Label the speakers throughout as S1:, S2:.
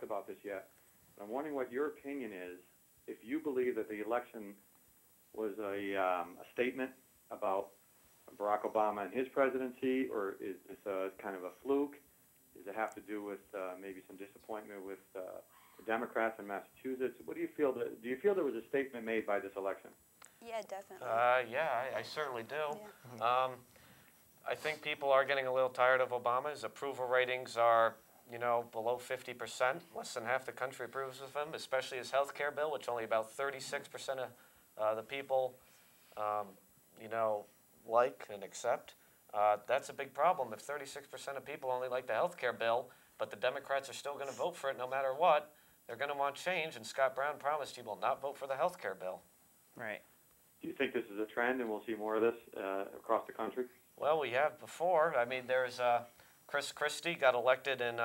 S1: about this yet. But I'm wondering what your opinion is. If you believe that the election was a statement about Barack Obama and his presidency, or is this kind of a fluke? Does it have to do with maybe some disappointment with the Democrats in Massachusetts? What do you feel? Do you feel there was a statement made by this election?
S2: Yeah, definitely.
S3: I certainly do.
S2: Yeah.
S3: I think people are getting a little tired of Obama. His approval ratings are, below 50%. Less than half the country approves of him, especially his health care bill, which only about 36% of the people, like and accept. That's a big problem. If 36% of people only like the health care bill, but the Democrats are still going to vote for it no matter what, they're going to want change, and Scott Brown promised he will not vote for the health care bill.
S4: Right.
S1: Do you think this is a trend and we'll see more of this across the country?
S3: Well, we have before. I mean, there's Chris Christie got elected in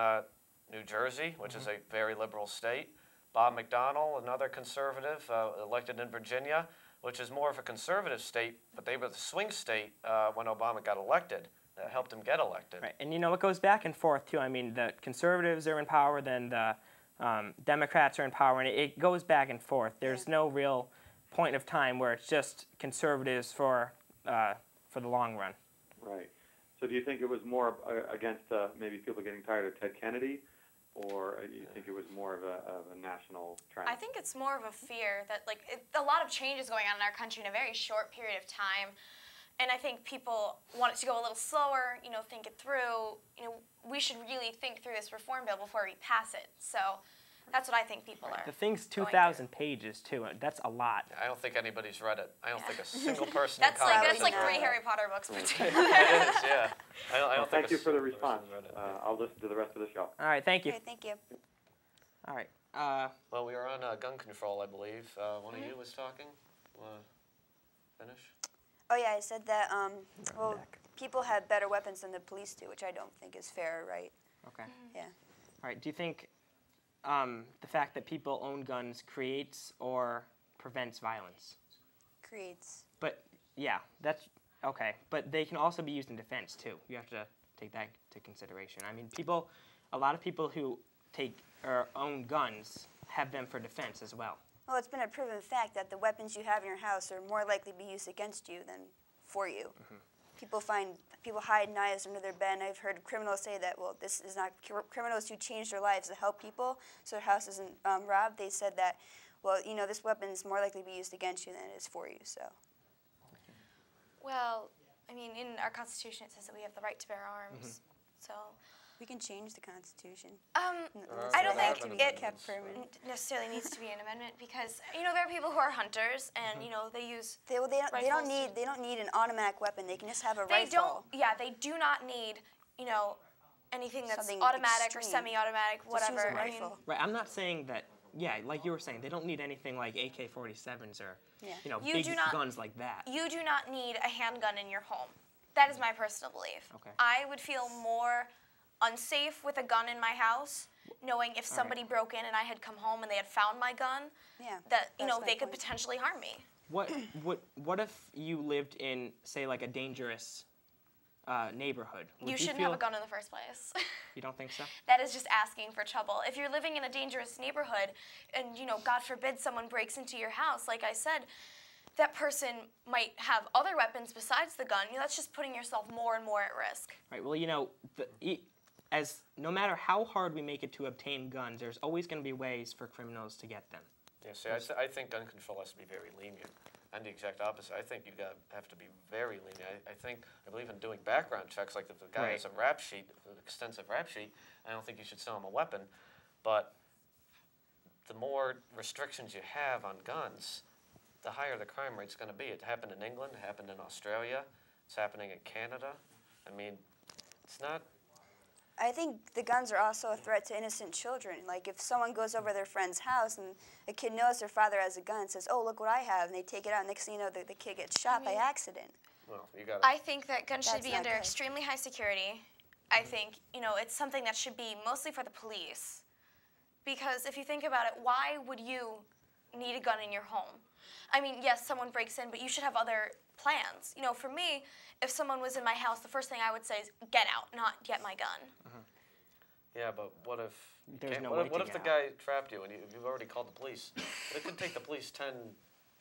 S3: New Jersey, which is a very liberal state. Bob McDonnell, another conservative, elected in Virginia, which is more of a conservative state, but they were the swing state when Obama got elected. That helped him get elected.
S4: Right, and it goes back and forth too. I mean, the conservatives are in power, then the Democrats are in power, and it goes back and forth. There's no real point of time where it's just conservatives for the long run.
S1: Right. So do you think it was more against maybe people getting tired of Ted Kennedy, or do you think it was more of a national trend?
S5: I think it's more of a fear that a lot of change is going on in our country in a very short period of time. And I think people want it to go a little slower, think it through. We should really think through this reform bill before we pass it. So that's what I think people are.
S4: The thing's 2,000 pages, too. That's a lot.
S3: I don't think anybody's read it. I don't think a single person in
S5: That's
S3: Congress
S5: like
S3: has read
S5: 3
S3: it.
S5: Harry Potter books put together.
S3: It is, yeah. I don't think
S1: thank you for the
S3: single
S1: response.
S3: person's read it.
S1: I'll listen to the rest of the show.
S4: All right, thank you.
S2: Okay, thank you.
S4: All right.
S3: Well, we were on gun control, I believe. One of you was talking. Finish?
S2: Oh yeah, I said that. Well, people have better weapons than the police do, which I don't think is fair or right.
S4: Okay.
S2: Yeah.
S4: All right. Do you think the fact that people own guns creates or prevents violence?
S2: Creates.
S4: But yeah, that's okay. But they can also be used in defense too. You have to take that into consideration. I mean, a lot of people who take or own guns have them for defense as well.
S2: Well, it's been a proven fact that the weapons you have in your house are more likely to be used against you than for you. People hide knives under their bed. And I've heard criminals say that, well, this is not criminals who change their lives to help people, so their house isn't robbed. They said that, well, this weapon is more likely to be used against you than it is for you. So.
S5: Well, I mean, in our Constitution it says that we have the right to bear arms. So.
S2: We can change the Constitution.
S5: I don't think it
S2: kept permanent.
S5: necessarily needs to be an amendment because there are people who are hunters and they use
S2: They don't need an automatic weapon. They can just have a rifle.
S5: They do not need anything that's
S2: Something
S5: automatic
S2: extreme.
S5: or semi-automatic, whatever.
S2: Just use a rifle.
S4: Right. I'm not saying that. Yeah, like you were saying, they don't need anything like AK-47s or
S5: You
S4: big guns like that.
S5: You do not need a handgun in your home. That is my personal belief.
S4: Okay.
S5: I would feel more unsafe with a gun in my house, knowing if somebody broke in and I had come home and they had found my gun, that they could potentially harm me.
S4: What if you lived in, say, like a dangerous neighborhood?
S5: You shouldn't have a gun in the first place.
S4: You don't think so?
S5: That is just asking for trouble. If you're living in a dangerous neighborhood and, God forbid someone breaks into your house, like I said, that person might have other weapons besides the gun. That's just putting yourself more and more at risk.
S4: Right. Well, no matter how hard we make it to obtain guns, there's always going to be ways for criminals to get them.
S3: Yeah, see, I think gun control has to be very lenient. I'm the exact opposite. I think you have to be very lenient. I believe in doing background checks, like if the guy has a rap sheet, an extensive rap sheet, I don't think you should sell him a weapon. But the more restrictions you have on guns, the higher the crime rate's going to be. It happened in England, it happened in Australia, it's happening in Canada. I mean, it's not...
S2: I think the guns are also a threat to innocent children. Like if someone goes over their friend's house and a kid knows their father has a gun and says, "Oh, look what I have," and they take it out, next thing you know, the kid gets shot by accident.
S3: Well, you got
S5: I think that guns should
S2: That's
S5: be
S2: not
S5: under
S2: good.
S5: extremely high security. I think, it's something that should be mostly for the police. Because if you think about it, why would you need a gun in your home? I mean, yes, someone breaks in, but you should have other plans. For me, if someone was in my house, the first thing I would say is get out, not get my gun.
S3: Yeah, but what if
S4: there's
S3: Can't-
S4: no
S3: what
S4: way
S3: if, what
S4: to
S3: if
S4: get
S3: the
S4: out.
S3: guy trapped you and you've already called the police? But it could take the police 10,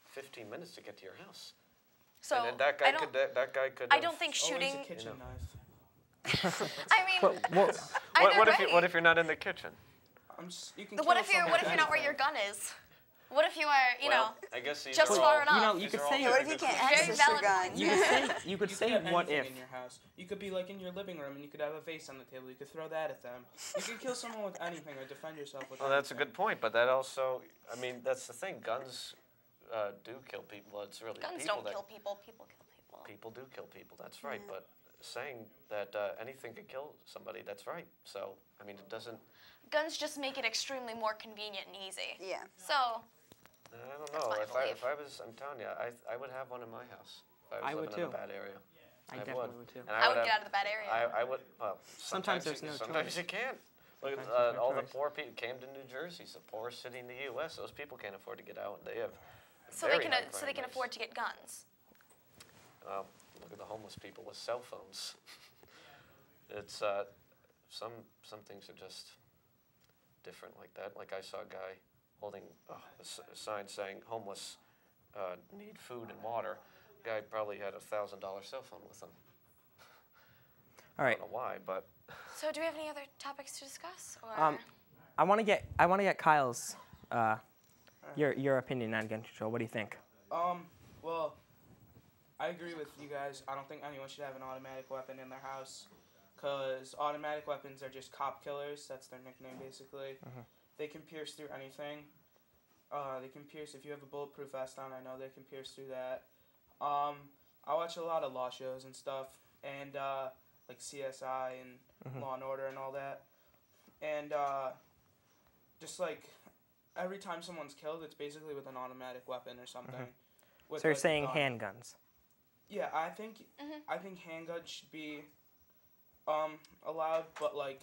S3: 15 minutes to get to your house.
S5: So
S3: and then that guy
S5: I don't,
S3: could. That guy could.
S5: I
S3: have-
S5: don't think
S6: Always
S5: shooting.
S6: a kitchen knife.
S5: I mean,
S4: Well,
S5: either
S3: What if
S5: way.
S3: what if you're not in the kitchen?
S6: You can
S5: What
S6: kill
S5: if you're
S6: someone
S5: what if
S6: with
S5: you're not where your
S6: anything.
S5: gun is? What if you are, you know,
S3: I guess these
S5: just
S3: are
S5: far
S3: all,
S5: enough.
S4: You know, you
S3: these
S4: could
S3: are all
S4: say-
S2: Yeah, what if you can't
S5: Very
S2: access your
S5: valid
S2: gun?
S5: point.
S4: you could say you could
S6: You
S4: say
S6: have
S4: what
S6: anything
S4: if.
S6: in your house. You could be like in your living room and you could have a vase on the table. You could throw that at them. You could kill someone with anything or defend yourself with
S3: Well, that's a
S6: anything.
S3: good point, but that also, I mean, that's the thing. Guns do kill people. It's really
S5: Guns
S3: people
S5: don't
S3: that
S5: kill people. People kill people.
S3: people do kill people. That's right. But saying that anything could kill somebody, that's right. So I mean, it doesn't.
S5: Guns just make it extremely more convenient and easy.
S2: Yeah.
S5: So
S3: I don't
S5: That's
S3: know.
S5: my
S3: If
S5: belief.
S3: I was, I'm telling you, I would have one in my house. If
S4: I
S3: I was
S4: would
S3: living in
S4: too.
S3: a bad area.
S4: I definitely would too.
S3: And
S5: I would
S3: have-
S5: get out of the bad area.
S3: I would. Well,
S4: Sometimes there's
S3: you,
S4: no
S3: sometimes
S4: choice.
S3: you can't. Look
S4: Sometimes
S3: at
S4: there's no
S3: all the
S4: choice.
S3: poor people came to New Jersey. It's the poorest city in the U.S. Those people can't afford to get out. They have
S5: so they
S3: very
S5: can
S3: high
S5: so they
S3: crime
S5: can
S3: rates.
S5: afford to get guns.
S3: Look at the homeless people with cell phones. It's some things are just different like that. Like I saw a guy holding a sign saying homeless need food and water. Guy probably had $1,000 cell phone with him.
S4: All
S3: I
S4: right.
S3: don't know why, but
S5: So do we have any other topics to discuss? Or
S4: I want to get Kyle's your opinion on gun control. What do you think?
S6: Well, I agree with you guys. I don't think anyone should have an automatic weapon in their house, because automatic weapons are just cop killers. That's their nickname, basically. They can pierce through anything. They can pierce, if you have a bulletproof vest on, I know they can pierce through that. I watch a lot of law shows and stuff, and like CSI and Law and Order and all that. And just like every time someone's killed, it's basically with an automatic weapon or something. With
S4: So you're
S6: like a
S4: saying
S6: gun.
S4: handguns?
S6: Yeah, I think handguns should be allowed, but like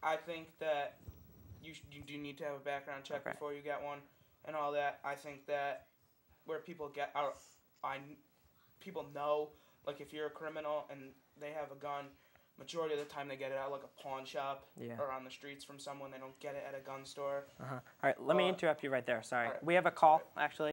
S6: I think that you do need to have a background check
S4: Okay.
S6: before you get one and all that. I think that where people get out, people know, like if you're a criminal and they have a gun, majority of the time they get it at like a pawn shop
S4: Yeah.
S6: or on the streets from someone. They don't get it at a gun store.
S4: All right. Let me interrupt you right there. Sorry.
S6: all right.
S4: We have a call actually.